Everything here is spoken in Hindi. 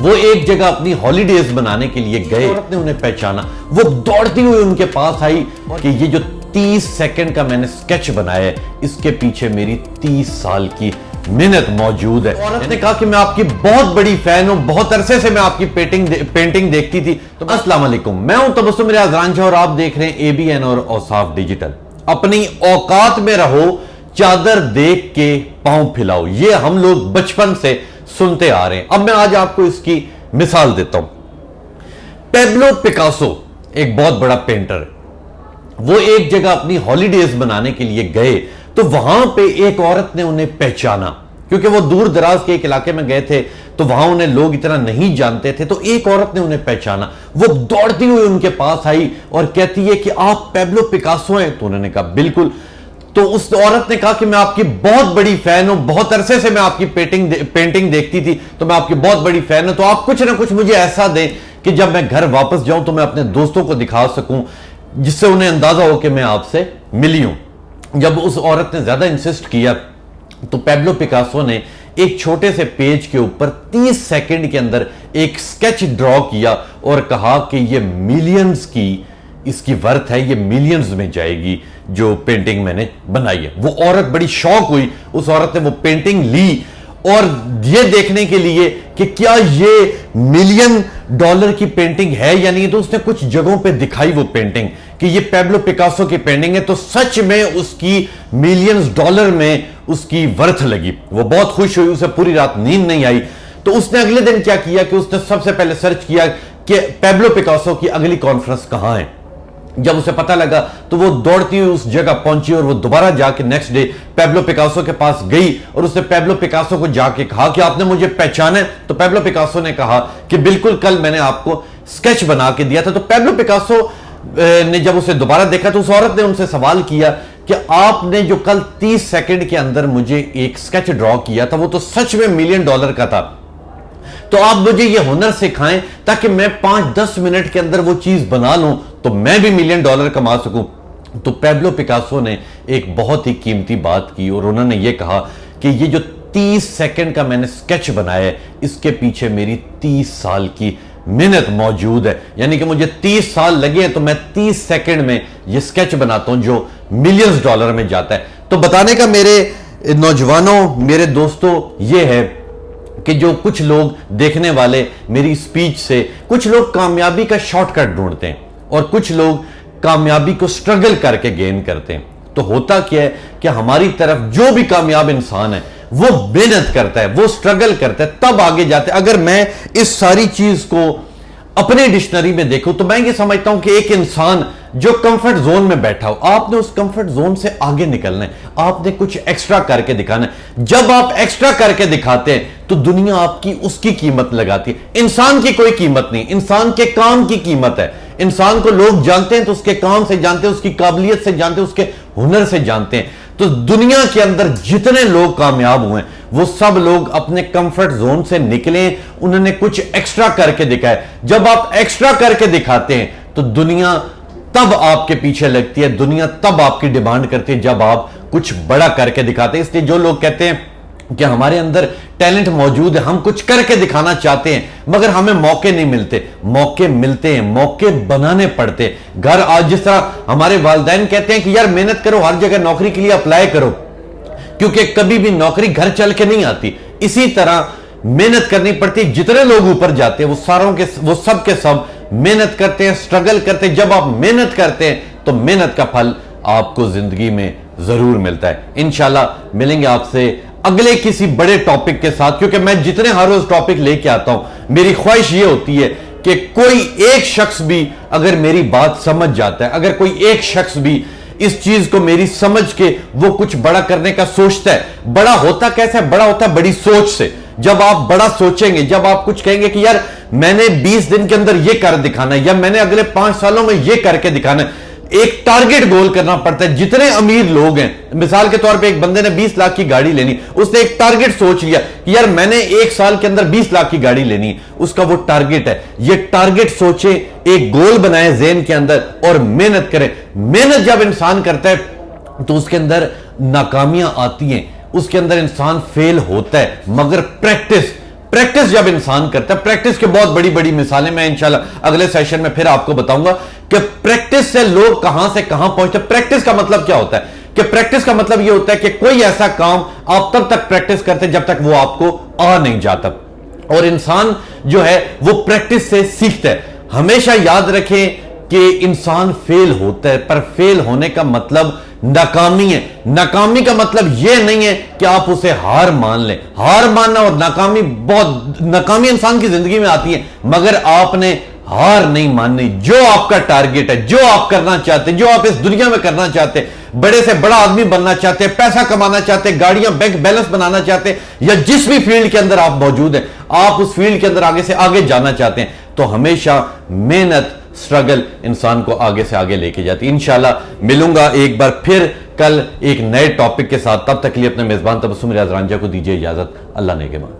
वो एक जगह अपनी हॉलीडेज बनाने के लिए गए, औरत ने उन्हें पहचाना, वो दौड़ती हुई उनके पास आई कि ये जो 30 सेकंड का मैंने स्केच बनाया है, इसके पीछे मेरी 30 साल की मेहनत मौजूद है। औरत ने कहा कि मैं आपकी बहुत बड़ी फैन हूं, बहुत अरसे से मैं आपकी पेंटिंग देखती थी। तो अस्सलाम वालेकुम, मैं हूं तबस्सुम रियाज रांझा और आप देख रहे हैं ABN और औसाफ डिजिटल। अपनी औकात में रहो, चादर देख के पांव फैलाओ, ये हम लोग बचपन से सुनते आ रहे हैं। अब मैं आज आपको इसकी मिसाल देता हूं। पेब्लो पिकासो एक बहुत बड़ा पेंटर है। वो एक जगह अपनी हॉलीडेज बनाने के लिए गए तो वहां पे एक औरत ने उन्हें पहचाना, क्योंकि वो दूर दराज के एक इलाके में गए थे तो वहां उन्हें लोग इतना नहीं जानते थे। तो एक औरत ने उन्हें पहचाना, वो दौड़ती हुई उनके पास आई और कहती है कि आप पेब्लो पिकासो हैं? तो उन्होंने कहा बिल्कुल। तो उस औरत ने कहा कि मैं आपकी बहुत बड़ी फैन हूं, बहुत अरसे से मैं आपकी पेंटिंग देखती थी, तो मैं आपकी बहुत बड़ी फैन हूं। तो आप कुछ ना कुछ मुझे ऐसा दें कि जब मैं घर वापस जाऊं तो मैं अपने दोस्तों को दिखा सकूं, जिससे उन्हें अंदाजा हो कि मैं आपसे मिली हूं। जब उस औरत ने ज्यादा इंसिस्ट किया तो पेब्लो पिकासो ने एक छोटे से पेज के ऊपर 30 सेकंड के अंदर एक स्केच ड्रॉ किया और कहा कि ये मिलियंस की इसकी वर्थ है, ये मिलियंस में जाएगी जो पेंटिंग मैंने बनाई है। वो औरत बड़ी शौक हुई, उस औरत ने वो पेंटिंग ली और ये देखने के लिए कि क्या ये $1,000,000 की पेंटिंग है या नहीं। तो उसने कुछ जगहों पे दिखाई वो पेंटिंग कि ये पेब्लो पिकासो की पेंटिंग है, तो सच में उसकी $1,000,000 में उसकी वर्थ लगी। वो बहुत खुश हुई, उसे पूरी रात नींद नहीं आई। तो उसने अगले दिन क्या किया कि उसने सबसे पहले सर्च किया कि पेब्लो पिकासो की अगली कॉन्फ्रेंस कहां है। जब उसे पता लगा तो वो दौड़ती हुई उस जगह पहुंची और वो दोबारा जाके नेक्स्ट डे पेब्लो पिकासो के पास गई और उसने पेब्लो पिकासो को जाके कहा कि आपने मुझे पहचाना है? तो पेब्लो पिकासो ने कहा कि बिल्कुल, कल मैंने आपको स्केच बना के दिया था। तो पेब्लो पिकासो ने जब उसे दोबारा देखा तो उस औरत ने उनसे सवाल किया कि आपने जो कल 30 सेकंड के अंदर मुझे एक स्केच ड्रॉ किया था, वो तो सच में $1,000,000 का था, तो आप मुझे ये हुनर सिखाएं ताकि मैं 5-10 मिनट के अंदर वो चीज बना लूं तो मैं भी $1,000,000 कमा सकूं। तो पेब्लो पिकासो ने एक बहुत ही कीमती बात की और उन्होंने ये कहा कि ये जो 30 सेकंड का मैंने स्केच बनाया है, इसके पीछे मेरी 30 साल की मेहनत मौजूद है। यानी कि मुझे 30 साल लगे हैं तो मैं 30 सेकंड में ये स्केच बनाता हूं जो $1,000,000 में जाता है। तो बताने का मेरे नौजवानों, मेरे दोस्तों, ये है कि जो कुछ लोग देखने वाले मेरी स्पीच से, कुछ लोग कामयाबी का शॉर्टकट ढूंढते हैं और कुछ लोग कामयाबी को स्ट्रगल करके गेन करते हैं। तो होता क्या है कि हमारी तरफ जो भी कामयाब इंसान है वो मेहनत करता है, वो स्ट्रगल करता है, तब आगे जाते हैं। अगर मैं इस सारी चीज को अपने डिक्शनरी में देखूं तो मैं ये समझता हूं कि एक इंसान जो कंफर्ट जोन में बैठा हो, आपने उस कंफर्ट जोन से आगे निकलना है, आपने कुछ एक्स्ट्रा करके दिखाना है। जब आप एक्स्ट्रा करके दिखाते हैं तो दुनिया आपकी उसकी कीमत लगाती है। इंसान की कोई कीमत नहीं, इंसान के काम की कीमत है। इंसान को लोग जानते हैं तो उसके काम से जानते हैं, उसकी काबिलियत से जानते हैं, उसके हुनर से जानते हैं। तो दुनिया के अंदर जितने लोग कामयाब हुए वो सब लोग अपने कंफर्ट जोन से निकले, उन्होंने कुछ एक्स्ट्रा करके दिखाया। जब आप एक्स्ट्रा करके दिखाते हैं तो दुनिया तब आपके पीछे लगती है, दुनिया तब आपकी डिमांड करती है जब आप कुछ बड़ा करके दिखाते हैं। इसलिए जो लोग कहते हैं कि हमारे अंदर टैलेंट मौजूद है, हम कुछ करके दिखाना चाहते हैं मगर हमें मौके नहीं मिलते, मौके मिलते हैं, मौके बनाने पड़ते। घर आज जिस तरह हमारे वालिदैन कहते हैं कि यार मेहनत करो, हर जगह नौकरी के लिए अप्लाई करो, क्योंकि कभी भी नौकरी घर चल के नहीं आती, इसी तरह मेहनत करनी पड़ती है। जितने लोग ऊपर जाते हैं वो सब के सब मेहनत करते हैं, स्ट्रगल करते हैं। जब आप मेहनत करते हैं तो मेहनत का फल आपको जिंदगी में जरूर मिलता है। इंशाल्लाह मिलेंगे आपसे अगले किसी बड़े टॉपिक के साथ, क्योंकि मैं जितने हर रोज टॉपिक लेके आता हूं, मेरी ख्वाहिश ये होती है कि कोई एक शख्स भी अगर मेरी बात समझ जाता है, अगर कोई एक शख्स भी इस चीज को मेरी समझ के वो कुछ बड़ा करने का सोचता है। बड़ा होता कैसे है? बड़ा होता है बड़ी सोच से। जब आप बड़ा सोचेंगे, जब आप कुछ कहेंगे कि यार मैंने 20 दिन के अंदर ये कर दिखाना है या मैंने अगले 5 सालों में ये करके दिखाना है, एक टारगेट गोल करना पड़ता है। जितने अमीर लोग हैं, मिसाल के तौर पे एक बंदे ने 20 लाख की गाड़ी लेनी, उसने एक टारगेट सोच लिया कि यार मैंने 1 साल के अंदर 20 लाख की गाड़ी लेनी है, उसका वो टारगेट है। ये टारगेट सोचे, एक गोल बनाए ज़हन के अंदर और मेहनत करें। मेहनत जब इंसान करता है तो उसके अंदर नाकामियां आती हैं, उसके अंदर इंसान फेल होता है, मगर प्रैक्टिस प्रैक्टिस जब इंसान करता है, प्रैक्टिस के बहुत बड़ी बड़ी मिसालें मैं इंशाल्लाह अगले सेशन में फिर आपको बताऊंगा कि प्रैक्टिस से लोग कहां से कहां पहुंचते। प्रैक्टिस का मतलब क्या होता है कि प्रैक्टिस का मतलब यह होता है कि कोई ऐसा काम आप तब तक प्रैक्टिस करते जब तक वो आपको आ नहीं जाता, और इंसान जो है वो प्रैक्टिस से सीखता है। हमेशा याद रखें कि इंसान फेल होता है, पर फेल होने का मतलब नाकामी है। नाकामी का मतलब यह नहीं है कि आप उसे हार मान लें। हार मानना और नाकामी इंसान की जिंदगी में आती है, मगर आपने हार नहीं माननी। जो आपका टारगेट है, जो आप करना चाहते हैं, जो आप इस दुनिया में करना चाहते हैं, बड़े से बड़ा आदमी बनना चाहते हैं, पैसा कमाना चाहते हैं, गाड़ियां बैंक बैलेंस बनाना चाहते हैं, या जिस भी फील्ड के अंदर आप मौजूद हैं, आप उस फील्ड के अंदर आगे से आगे जाना चाहते हैं, तो हमेशा मेहनत, स्ट्रगल इंसान को आगे से आगे लेके जाती है। इंशाल्लाह मिलूंगा एक बार फिर कल एक नए टॉपिक के साथ। तब तक के लिए अपने मेजबान तबस्सुम रियाज रांझा को दीजिए इजाजत। अल्लाह नेगहबान।